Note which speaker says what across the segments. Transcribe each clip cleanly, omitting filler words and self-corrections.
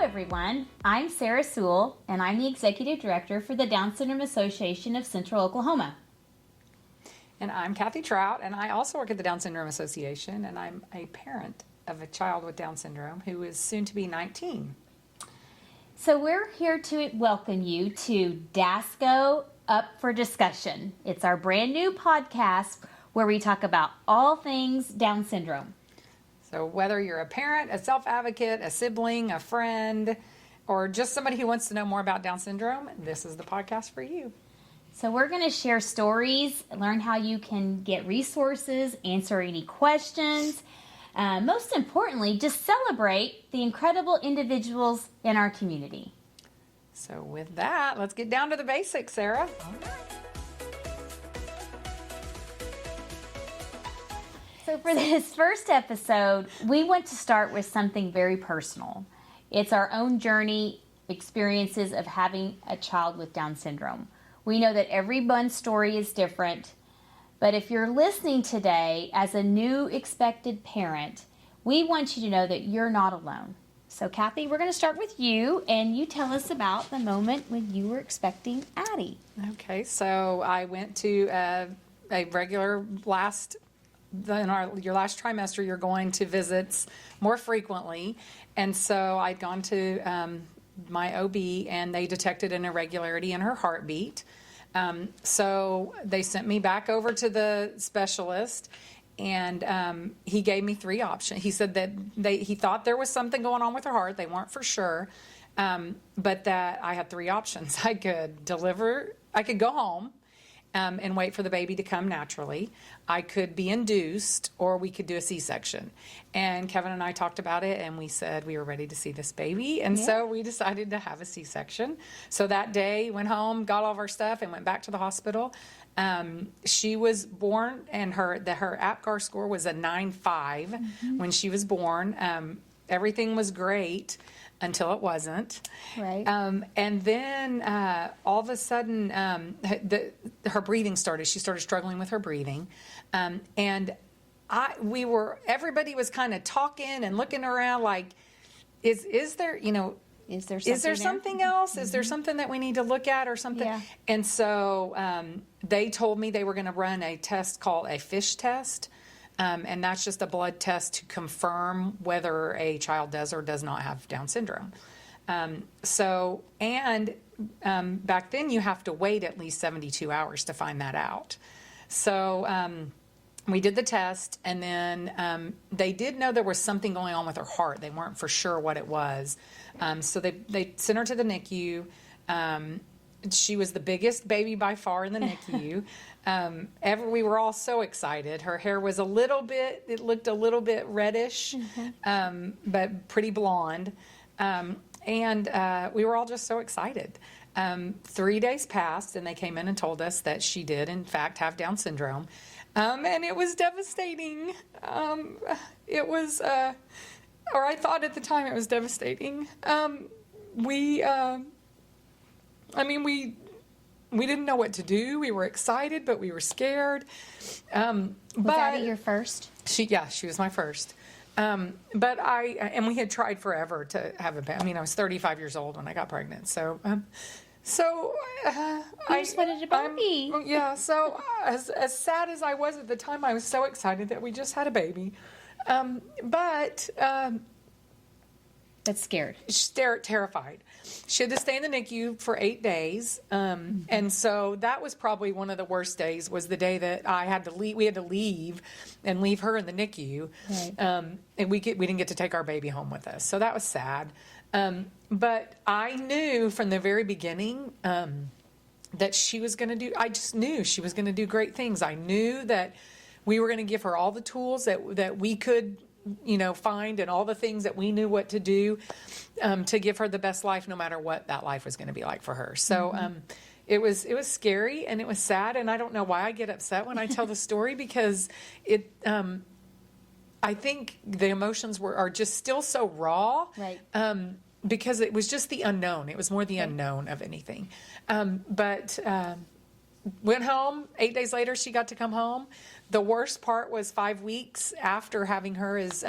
Speaker 1: everyone. I'm Sarah Soell, and I'm the Executive Director for the Down Syndrome Association of Central Oklahoma.
Speaker 2: And I'm Kathy Trout, and I also work at the Down Syndrome Association, and I'm a parent of a child with Down syndrome who is soon to be 19.
Speaker 1: So we're here to welcome you to DSACO Up for Discussion. It's our brand new podcast where we talk about all things Down syndrome.
Speaker 2: So whether you're a parent, a self-advocate, a sibling, a friend, or just somebody who wants to know more about Down syndrome, this is the podcast for you.
Speaker 1: So we're going to share stories, learn how you can get resources, answer any questions. Most importantly, just celebrate the incredible individuals in our community.
Speaker 2: So with that, let's get down to the basics, Sarah.
Speaker 1: So for this first episode, we want to start with something very personal. It's our own journey, experiences of having a child with Down syndrome. We know that everyone's story is different, but if you're listening today as a new expected parent, we want you to know that you're not alone. So Kathy, we're going to start with you, and you tell us about the moment when you were expecting Addie.
Speaker 2: Okay, so I went to a regular your last trimester, you're going to visits more frequently. And so I'd gone to my OB, and they detected an irregularity in her heartbeat. So they sent me back over to the specialist, and he gave me three options. He said that he thought there was something going on with her heart. They weren't for sure, but that I had three options. I could go home and wait for the baby to come naturally. I could be induced, or we could do a C-section. And Kevin and I talked about it, and we said we were ready to see this baby. And so we decided to have a C-section. So that day, went home, got all of our stuff, and went back to the hospital. She was born, and her APGAR score was a 9.5 when she was born. Everything was great until it wasn't.
Speaker 1: Right.
Speaker 2: And then all of a sudden, her breathing started. She started struggling with her breathing, and everybody was kind of talking and looking around like, is there something else? Is there something that we need to look at or something?
Speaker 1: Yeah.
Speaker 2: And so they told me they were going to run a test called a FISH test. And that's just a blood test to confirm whether a child does or does not have Down syndrome. Back then you have to wait at least 72 hours to find that out. So we did the test, and then they did know there was something going on with her heart. They weren't for sure what it was. So they sent her to the NICU. She was the biggest baby by far in the NICU. We were all so excited. Her hair was it looked a little bit reddish, but pretty blonde. And we were all just so excited. 3 days passed, and they came in and told us that she did, in fact, have Down syndrome. And it was devastating. I thought at the time it was devastating. We didn't know what to do. We were excited, but we were scared.
Speaker 1: Was Addie your first?
Speaker 2: She was my first. And we had tried forever to have a baby. I was 35 years old when I got pregnant. So
Speaker 1: you just wanted a baby.
Speaker 2: So as sad as I was at the time, I was so excited that we just had a baby.
Speaker 1: That's scared.
Speaker 2: Terrified. She had to stay in the NICU for 8 days. And so that was probably one of the worst days, was the day that I had to leave. We had to leave her in the NICU.
Speaker 1: Right.
Speaker 2: And we didn't get to take our baby home with us. So that was sad. But I knew from the very beginning that I just knew she was going to do great things. I knew that we were going to give her all the tools that we could find, and all the things that we knew what to do to give her the best life, no matter what that life was going to be like for her. So it was scary, and it was sad, and I don't know why I get upset when I tell the story, because I think the emotions are just still so raw.
Speaker 1: Right.
Speaker 2: Because it was just the unknown. It was more the unknown of anything. Went home. 8 days later, she got to come home. The worst part was 5 weeks after having her is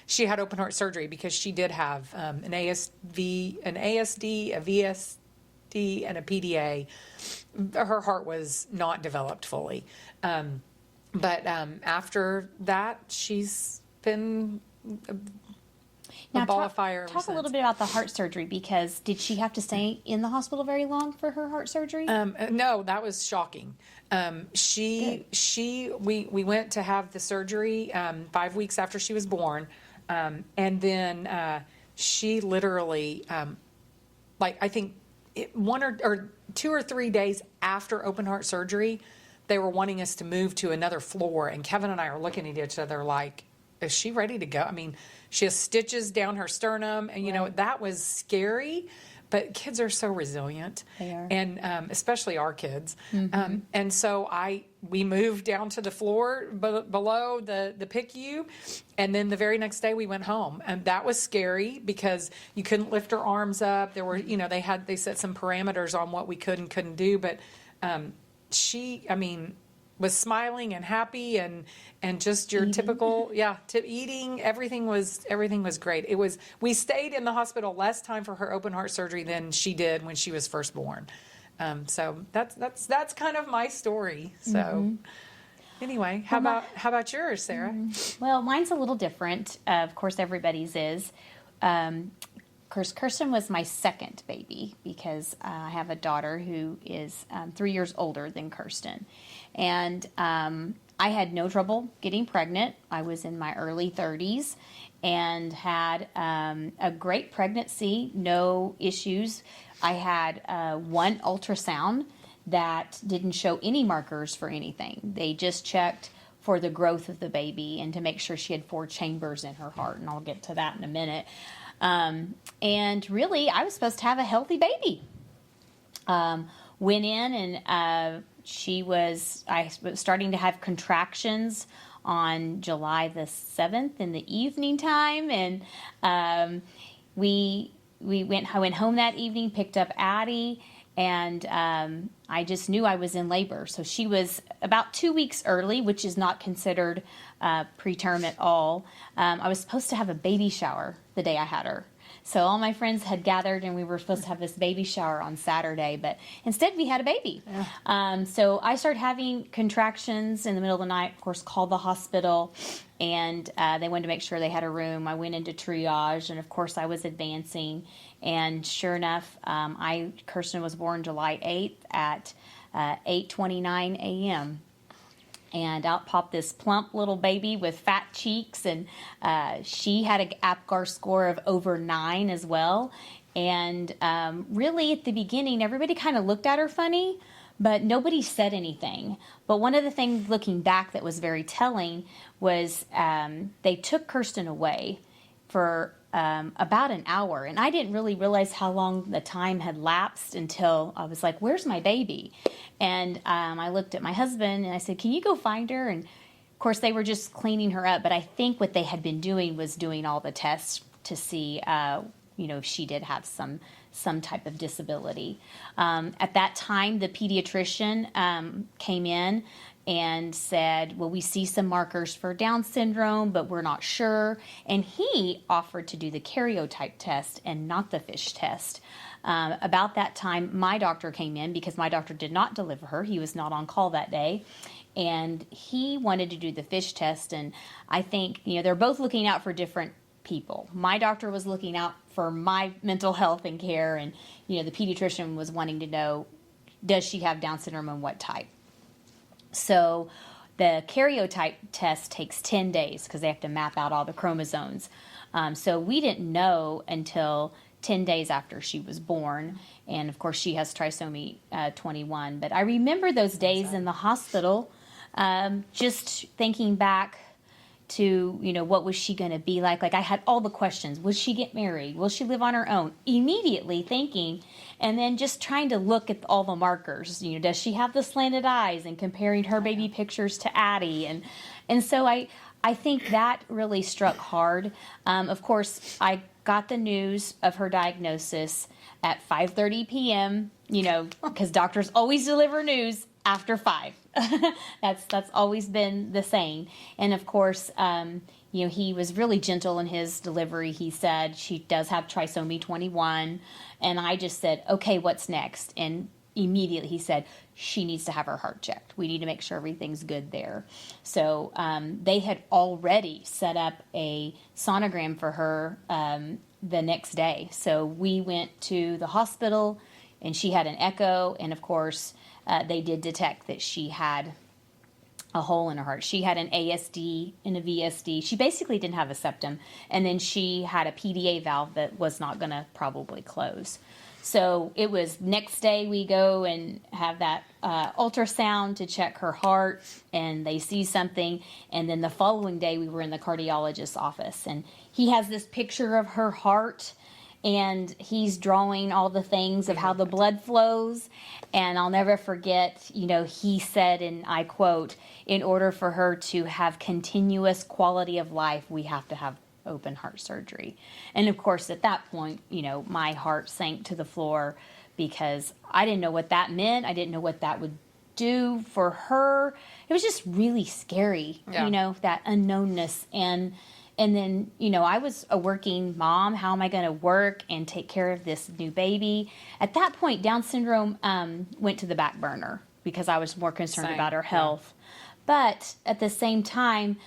Speaker 2: she had open heart surgery because she did have an ASD, a VSD, and a PDA. Her heart was not developed fully. But after that, she's been a ball of fire ever
Speaker 1: Talk a little
Speaker 2: since.
Speaker 1: bit about the heart surgery, because did she have to stay in the hospital very long for her heart surgery?
Speaker 2: No, that was shocking. We went to have the surgery 5 weeks after she was born, and then she literally, I think one or 2 or 3 days after open heart surgery, they were wanting us to move to another floor, and Kevin and I are looking at each other like, is she ready to go? I mean, she has stitches down her sternum, and that was scary. But kids are so resilient.
Speaker 1: They are.
Speaker 2: And especially our kids. And so we moved down to the floor below the PICU, and then the very next day we went home. And that was scary because you couldn't lift her arms up. There were, they set some parameters on what we could and couldn't do. But she was smiling and happy and just your typical eating. Everything was great. We stayed in the hospital less time for her open heart surgery than she did when she was first born. So that's kind of my story. So anyway, how about yours, Sarah?
Speaker 1: Well, mine's a little different. Of course, everybody's is. Kirsten was my second baby because I have a daughter who is 3 years older than Kirsten. And I had no trouble getting pregnant. I was in my early 30s and had a great pregnancy, no issues. I had one ultrasound that didn't show any markers for anything. They just checked for the growth of the baby and to make sure she had 4 chambers in her heart, and I'll get to that in a minute. And really, I was supposed to have a healthy baby. Went in and I was starting to have contractions on July the 7th in the evening time. And I went home that evening, picked up Addie, and I just knew I was in labor. So she was about 2 weeks early, which is not considered preterm at all. I was supposed to have a baby shower the day I had her. So all my friends had gathered and we were supposed to have this baby shower on Saturday, but instead we had a baby. Yeah. So I started having contractions in the middle of the night, of course, called the hospital, and they wanted to make sure they had a room. I went into triage, and of course I was advancing. And sure enough, Kirsten was born July 8th at 8:29 a.m. And out popped this plump little baby with fat cheeks, and she had an APGAR score of over 9 as well. And really, at the beginning, everybody kind of looked at her funny, but nobody said anything. But one of the things looking back that was very telling was they took Kirsten away for about an hour, and I didn't really realize how long the time had lapsed until I was like, where's my baby? And I looked at my husband and I said, can you go find her? And of course they were just cleaning her up, but I think what they had been doing was doing all the tests to see if she did have some type of disability. At that time, the pediatrician came in and said, well, we see some markers for Down syndrome, but we're not sure. And he offered to do the karyotype test and not the FISH test. About that time, my doctor came in because my doctor did not deliver her. He was not on call that day. And he wanted to do the FISH test. And I think, they're both looking out for different people. My doctor was looking out for my mental health and care. And, the pediatrician was wanting to know, does she have Down syndrome and what type? So the karyotype test takes 10 days because they have to map out all the chromosomes. So we didn't know until 10 days after she was born. And of course, she has trisomy 21. But I remember those days in the hospital, just thinking back to, what was she going to be like? Like I had all the questions. Will she get married? Will she live on her own? Immediately thinking, and then just trying to look at all the markers. Does she have the slanted eyes? And comparing her baby pictures to Addie. And so I think that really struck hard. Of course, I got the news of her diagnosis at 5:30 p.m., because doctors always deliver news after 5. That's always been the saying. And of course, he was really gentle in his delivery. He said she does have trisomy 21, and I just said, okay, what's next? And immediately he said she needs to have her heart checked. We need to make sure everything's good there. So they had already set up a sonogram for her the next day. So we went to the hospital, and she had an echo, and of course they did detect that she had a hole in her heart. She had an ASD and a VSD. She basically didn't have a septum, and then she had a PDA valve that was not going to probably close. So it was next day we go and have that ultrasound to check her heart, and they see something. And then the following day we were in the cardiologist's office, and he has this picture of her heart, and he's drawing all the things of how the blood flows. And I'll never forget, he said, and I quote, in order for her to have continuous quality of life, we have to have open heart surgery. And of course, at that point, my heart sank to the floor, because I didn't know what that meant. I didn't know what that would do for her. It was just really scary, that unknownness. And then, I was a working mom. How am I going to work and take care of this new baby? At that point, Down syndrome went to the back burner because I was more concerned about her health. But at the same time,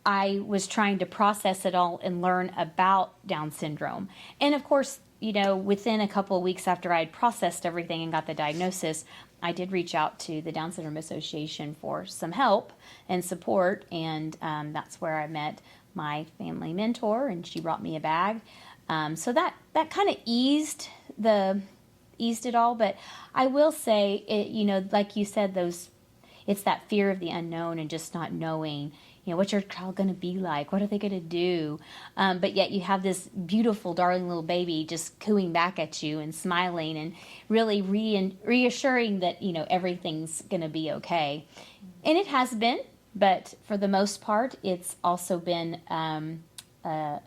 Speaker 1: I was trying to process it all and learn about Down syndrome. And of course, within a couple of weeks after I had processed everything and got the diagnosis, I did reach out to the Down Syndrome Association for some help and support. And that's where I met my family mentor, and she brought me a bag. So that kind of eased it all. But I will say, like you said, it's that fear of the unknown and just not knowing, what's your child going to be like? What are they going to do? But yet you have this beautiful, darling little baby just cooing back at you and smiling and really reassuring that, everything's going to be okay. And it has been. But for the most part, it's also been a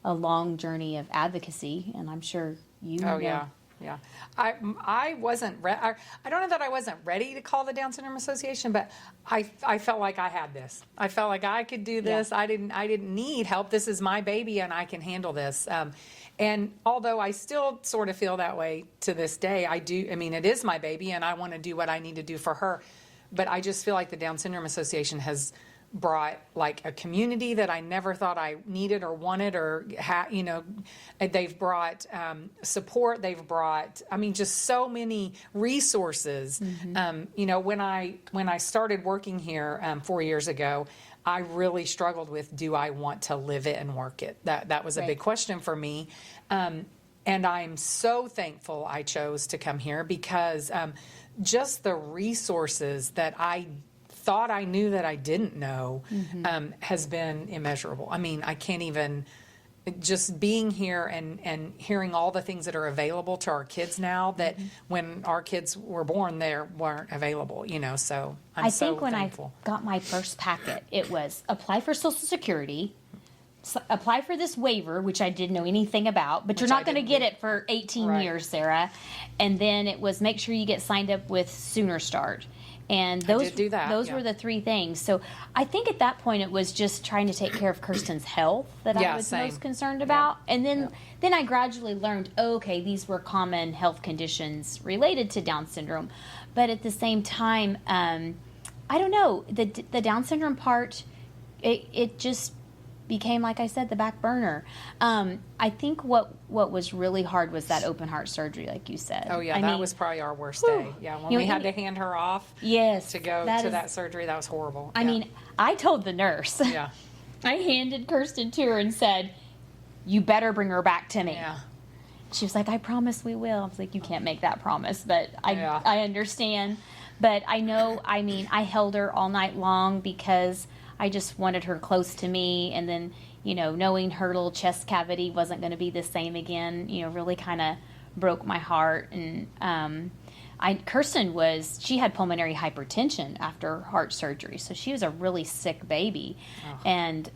Speaker 1: long journey of advocacy, and I'm sure you know.
Speaker 2: Yeah. I wasn't I don't know that I wasn't ready to call the Down Syndrome Association, but I felt like I had this. I felt like I could do this. Yeah. I didn't need help. This is my baby, and I can handle this. And although I still sort of feel that way to this day, it is my baby, and I want to do what I need to do for her. But I just feel like the Down Syndrome Association has brought like a community that I never thought I needed or wanted or they've brought support. They've brought, just so many resources. Mm-hmm. When I started working here 4 years ago, I really struggled with, do I want to live it and work it? That was a big question for me. And I'm so thankful I chose to come here because just the resources that I thought I knew that I didn't know has been immeasurable. I can't even, just being here and hearing all the things that are available to our kids now that when our kids were born, they weren't available, so I'm so thankful.
Speaker 1: When I got my first packet, it was apply for Social Security, apply for this waiver, which I didn't know anything about, but you're not going to get it for 18 years, Sarah. And then it was make sure you get signed up with Sooner Start. And those were the 3 things. So I think at that point it was just trying to take care of Kirsten's health that I was most concerned about. And then I gradually learned, okay, these were common health conditions related to Down syndrome. But at the same time, I don't know, the Down syndrome part, it just became, like I said, the back burner. I think what was really hard was that open heart surgery, like you said.
Speaker 2: Oh, yeah, that was probably our worst day. Yeah, when we had to hand her off to go to that surgery, that was horrible.
Speaker 1: I told the nurse. Yeah. I handed Kirsten to her and said, you better bring her back to me. Yeah. She was like, I promise we will. I was like, you can't make that promise, but I understand. But I know, I held her all night long because I just wanted her close to me, and then, knowing her little chest cavity wasn't going to be the same again, really kind of broke my heart. And Kirsten she had pulmonary hypertension after heart surgery, so she was a really sick baby. Oh. And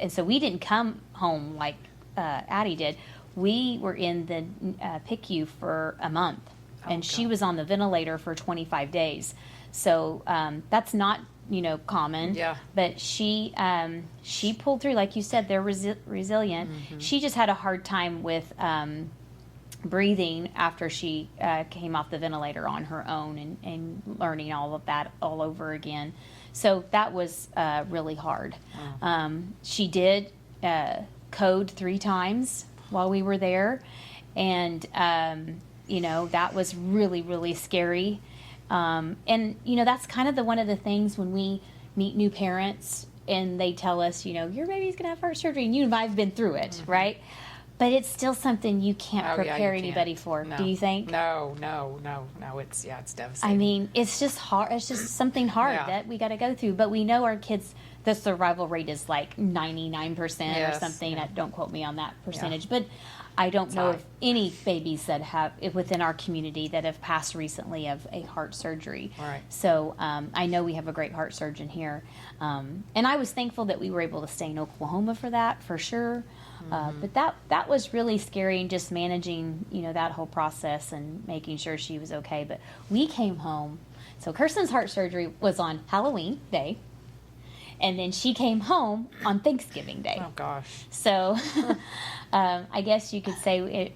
Speaker 1: so we didn't come home like Addie did. We were in the PICU for a month, and she was on the ventilator for 25 days. So that's not, common.
Speaker 2: Yeah.
Speaker 1: But she pulled through. Like you said, they're resilient. She just had a hard time with breathing after she came off the ventilator on her own and learning all of that all over again. So that was really hard. She did code 3 times while we were there. And, that was really, really scary. And, that's kind of one of the things when we meet new parents and they tell us, your baby's going to have heart surgery, and you and I've been through it, right? But it's still something you can't prepare anybody for.
Speaker 2: No.
Speaker 1: Do you think?
Speaker 2: No. It's devastating.
Speaker 1: I mean, it's just hard. It's just something hard that we got to go through. But we know our kids, the survival rate is like 99% or something.
Speaker 2: Yeah.
Speaker 1: Don't quote me on that percentage. But I don't know of any babies that have, within our community, that have passed recently of a heart surgery.
Speaker 2: Right.
Speaker 1: So I know we have a great heart surgeon here. And I was thankful that we were able to stay in Oklahoma for that, for sure. But that was really scary, and just managing, that whole process and making sure she was okay. But we came home. So Kirsten's heart surgery was on Halloween Day. And then she came home on Thanksgiving Day.
Speaker 2: Oh, gosh.
Speaker 1: So I guess you could say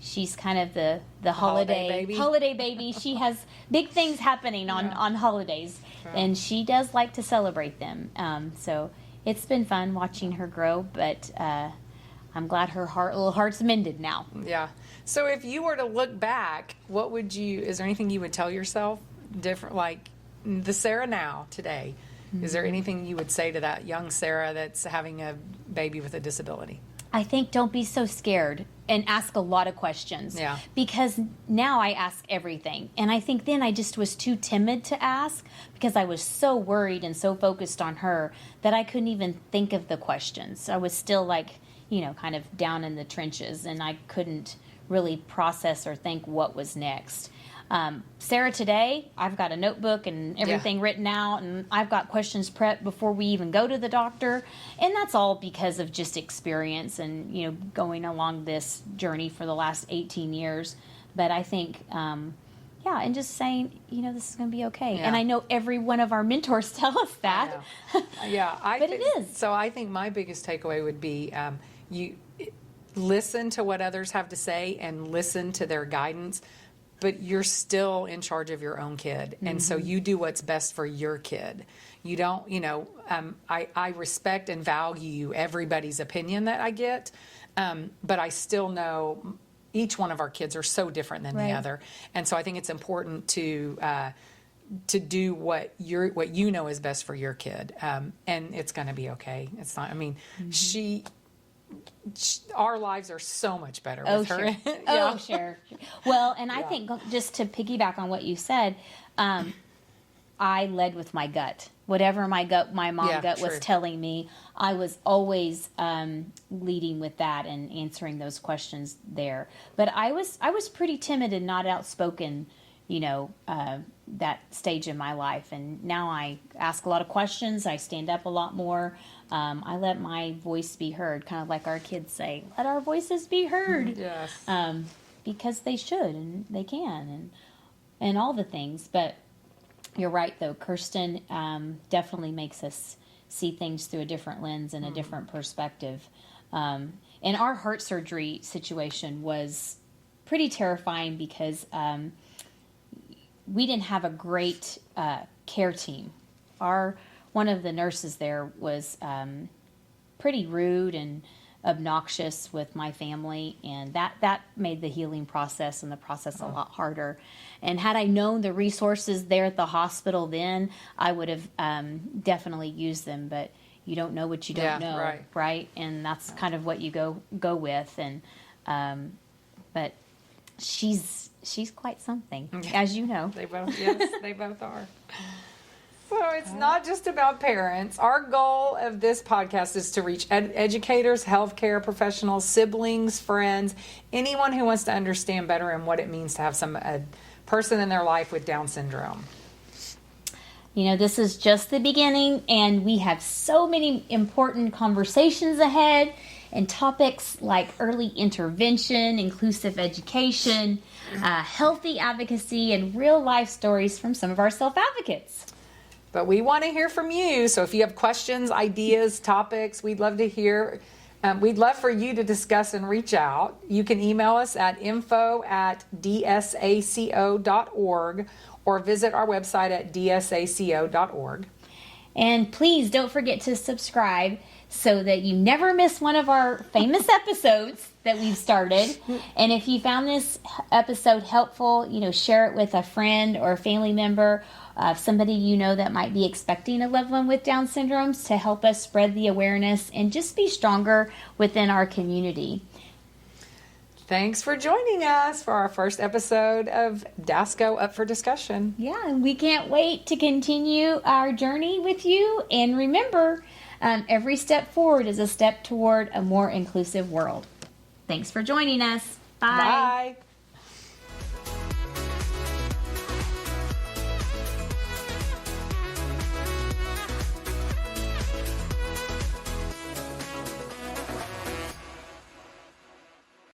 Speaker 1: she's kind of the holiday baby. She has big things happening on holidays, and she does like to celebrate them. So it's been fun watching her grow, but I'm glad her little heart's mended now.
Speaker 2: Yeah. So if you were to look back, is there anything you would tell yourself different, like the Sarah now, today? Is there anything you would say to that young Sarah that's having a baby with a disability?
Speaker 1: I think don't be so scared and ask a lot of questions.
Speaker 2: Yeah.
Speaker 1: Because now I ask everything. And I think then I just was too timid to ask because I was so worried and so focused on her that I couldn't even think of the questions. I was still kind of down in the trenches, and I couldn't really process or think what was next. Sarah, today, I've got a notebook and everything written out, and I've got questions prepped before we even go to the doctor. And that's all because of just experience and, going along this journey for the last 18 years. But I think, and just saying, this is going to be okay.
Speaker 2: Yeah.
Speaker 1: And I know every one of our mentors tell us that.
Speaker 2: Yeah.
Speaker 1: But it is.
Speaker 2: So I think my biggest takeaway would be you listen to what others have to say and listen to their guidance. But you're still in charge of your own kid. And so you do what's best for your kid. You don't, I respect and value everybody's opinion that I get. But I still know each one of our kids are so different than the other. And so I think it's important to do what you know is best for your kid. And it's going to be okay. It's not, our lives are so much better with her.
Speaker 1: Sure. Oh, sure. Well, and I think just to piggyback on what you said, I led with my gut. Whatever my mom gut was telling me, I was always leading with that and answering those questions there. But I was pretty timid and not outspoken, that stage in my life. And now I ask a lot of questions. I stand up a lot more. I let my voice be heard, kind of like our kids say, let our voices be heard.
Speaker 2: Yes.
Speaker 1: Because they should and they can and all the things. But you're right, though. Kirsten definitely makes us see things through a different lens and a different perspective. And our heart surgery situation was pretty terrifying because we didn't have a great care team. One of the nurses there was pretty rude and obnoxious with my family, and that made the healing process and the process a lot harder. And had I known the resources there at the hospital then, I would have definitely used them. But you don't know what you don't know, right? And that's kind of what you go with. And but she's quite something, as you know.
Speaker 2: They both are. So it's not just about parents. Our goal of this podcast is to reach educators, healthcare professionals, siblings, friends, anyone who wants to understand better and what it means to have a person in their life with Down syndrome.
Speaker 1: This is just the beginning, and we have so many important conversations ahead, and topics like early intervention, inclusive education, healthy advocacy, and real life stories from some of our self-advocates.
Speaker 2: But we want to hear from you. So if you have questions, ideas, topics, we'd love to hear. We'd love for you to discuss and reach out. You can email us at info@dsaco.org or visit our website at dsaco.org.
Speaker 1: And please don't forget to subscribe so that you never miss one of our famous episodes that we've started. And if you found this episode helpful, share it with a friend or a family member, somebody you know that might be expecting a loved one with Down syndrome, to help us spread the awareness and just be stronger within our community.
Speaker 2: Thanks for joining us for our first episode of DSACO Up for Discussion.
Speaker 1: Yeah, and we can't wait to continue our journey with you. And remember, every step forward is a step toward a more inclusive world. Thanks for joining us. Bye.
Speaker 2: Bye.